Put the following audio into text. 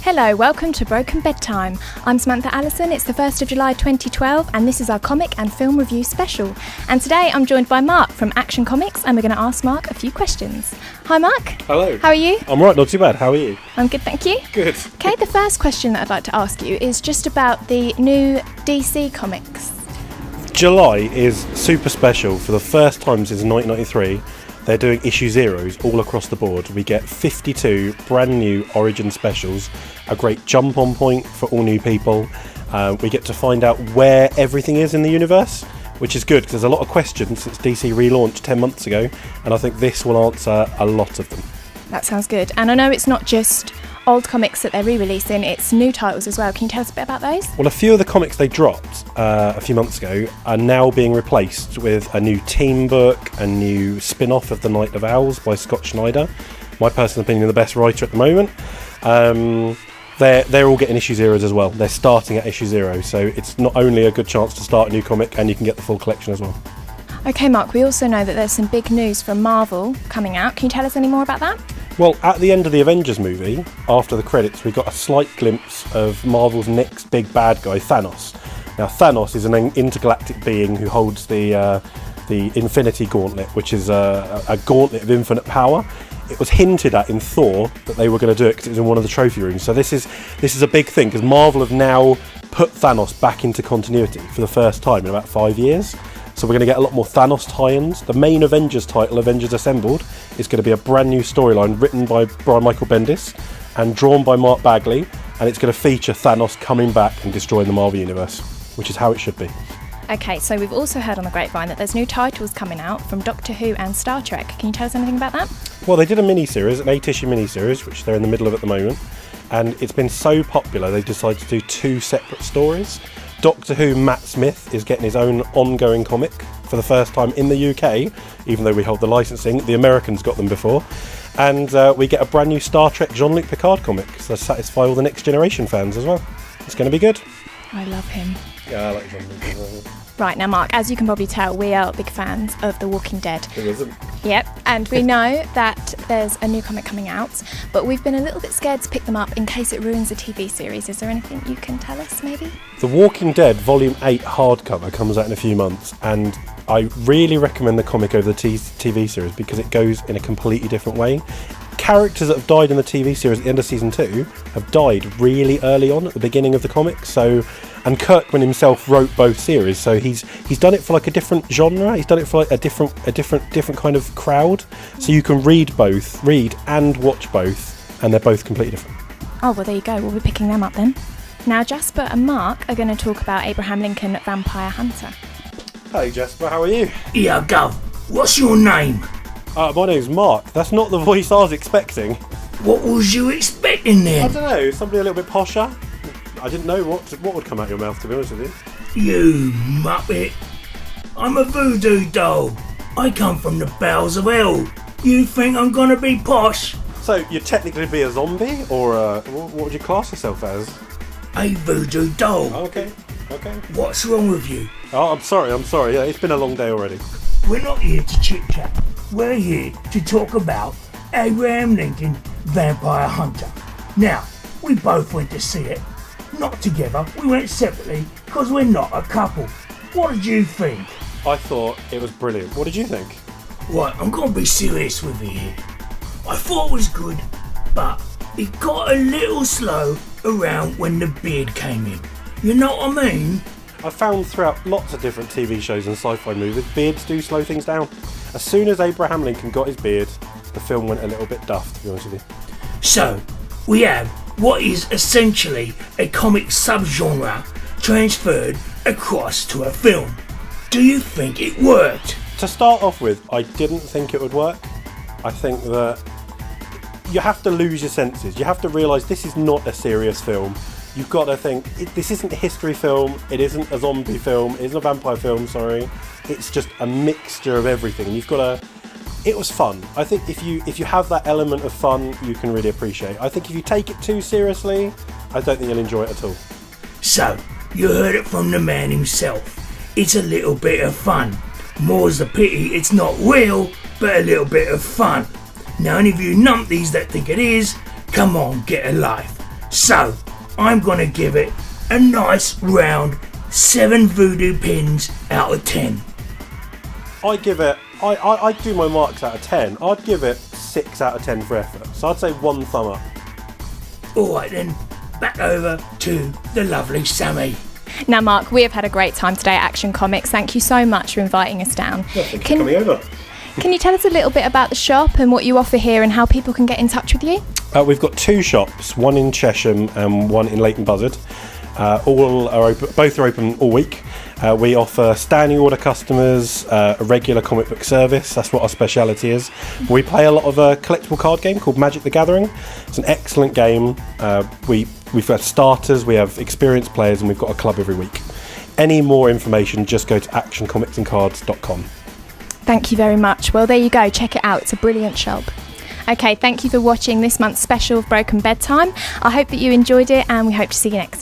Hello, welcome to Broken Bedtime. I'm Samantha Allison, it's the 1st of July 2012 and this is our comic and film review special. And today I'm joined by Mark from Axion Comics and we're going to ask Mark a few questions. Hi Mark. Hello. How are you? I'm right, not too bad. How are you? I'm good, thank you. Good. Okay, the first question that I'd like to ask you is just about the new DC comics. July is super special. For the first time since 1993, they're doing issue zeros all across the board. We get 52 brand new Origin specials, a great jump on point for all new people. We get to find out where everything is in the universe, which is good because there's a lot of questions since DC relaunched 10 months ago, and I think this will answer a lot of them. That sounds good. And I know it's not just old comics that they're re-releasing, it's new titles as well. Can you tell us a bit about those? Well, a few of the comics they dropped a few months ago are now being replaced with a new team book, a new spin-off of The Night of Owls by Scott Schneider, my personal opinion the best writer at the moment. They're all getting issue zeros as well. They're starting at issue 0, so it's not only a good chance to start a new comic, and you can get the full collection as well. Okay Mark, we also know that there's some big news from Marvel coming out. Can you tell us any more about that? Well, at the end of the Avengers movie, after the credits, we got a slight glimpse of Marvel's next big bad guy, Thanos. Now, Thanos is an intergalactic being who holds the Infinity Gauntlet, which is a gauntlet of infinite power. It was hinted at in Thor that they were going to do it because it was in one of the trophy rooms. So this is a big thing because Marvel have now put Thanos back into continuity for the first time in about 5 years. So we're going to get a lot more Thanos tie-ins. The main Avengers title, Avengers Assembled, is going to be a brand new storyline written by Brian Michael Bendis and drawn by Mark Bagley, and it's going to feature Thanos coming back and destroying the Marvel Universe, which is how it should be. Okay, so we've also heard on the grapevine that there's new titles coming out from Doctor Who and Star Trek. Can you tell us anything about that? Well, they did a mini-series, an 8-issue mini-series, which they're in the middle of at the moment, and it's been so popular they decided to do 2 separate stories. Doctor Who Matt Smith is getting his own ongoing comic for the first time in the UK, even though we hold the licensing. The Americans got them before. And we get a brand new Star Trek Jean-Luc Picard comic to satisfy all the Next Generation fans as well. It's going to be good. I love him. Yeah, I like Jean-Luc as well. Right, now Mark, as you can probably tell, we are big fans of The Walking Dead. Who isn't? Yep, and we know that there's a new comic coming out, but we've been a little bit scared to pick them up in case it ruins the TV series. Is there anything you can tell us, maybe? The Walking Dead Volume 8 hardcover comes out in a few months, and I really recommend the comic over the TV series because it goes in a completely different way. Characters that have died in the TV series at the end of season 2 have died really early on at the beginning of the comic. And Kirkman himself wrote both series, so he's done it for like a different genre. He's done it for like a different kind of crowd. So you can read and watch both, and they're both completely different. Oh well, there you go. We'll be picking them up then. Now Jasper and Mark are going to talk about Abraham Lincoln Vampire Hunter. Hey Jasper, how are you? Yeah, Gov. What's your name? My name's Mark. That's not the voice I was expecting. What was you expecting then? I don't know, somebody a little bit posher. I didn't know what would come out your mouth, to be honest with you. You muppet. I'm a voodoo doll. I come from the bowels of hell. You think I'm gonna be posh? So you'd technically be a zombie, or what would you class yourself as? A voodoo doll. Okay. What's wrong with you? Oh, I'm sorry. Yeah, it's been a long day already. We're not here to chit-chat. We're here to talk about Abraham Lincoln Vampire Hunter. Now, we both went to see it. Not together, we went separately because we're not a couple. What did you think? I thought it was brilliant. What did you think? Right, I'm going to be serious with you here. I thought it was good, but it got a little slow around when the beard came in. You know what I mean? I found throughout lots of different TV shows and sci-fi movies, beards do slow things down. As soon as Abraham Lincoln got his beard, the film went a little bit daft, to be honest with you. So, we have what is essentially a comic subgenre transferred across to a film. Do you think it worked? To start off with, I didn't think it would work. I think that you have to lose your senses. You have to realise this is not a serious film. You've got to think, this isn't a history film, it isn't a zombie film, it isn't a vampire film, sorry. It's just a mixture of everything. You've got to... It was fun. I think if you have that element of fun, you can really appreciate it. I think if you take it too seriously, I don't think you'll enjoy it at all. So, you heard it from the man himself. It's a little bit of fun. More's the pity it's not real, but a little bit of fun. Now any of you numpties that think it is, come on, get a life. So, I'm gonna give it a nice round 7 voodoo pins out of 10. I do my marks out of 10. I'd give it 6 out of 10 for effort. So I'd say 1 thumb up. Alright then, back over to the lovely Sammy. Now, Mark, we have had a great time today at Axion Comics. Thank you so much for inviting us down. Yeah, thanks for coming over. Can you tell us a little bit about the shop and what you offer here and how people can get in touch with you? We've got 2 shops, one in Chesham and one in Leighton Buzzard. All are open, both are open all week. We offer standing order customers a regular comic book service. That's what our speciality is. We play a lot of a collectible card game called Magic the Gathering. It's an excellent game. We've got starters, we have experienced players, and we've got a club every week. Any more information, just go to actioncomicsandcards.com. Thank you very much. Well, there you go. Check it out. It's a brilliant shop. Okay, thank you for watching this month's special of Broken Bedtime. I hope that you enjoyed it, and we hope to see you next time.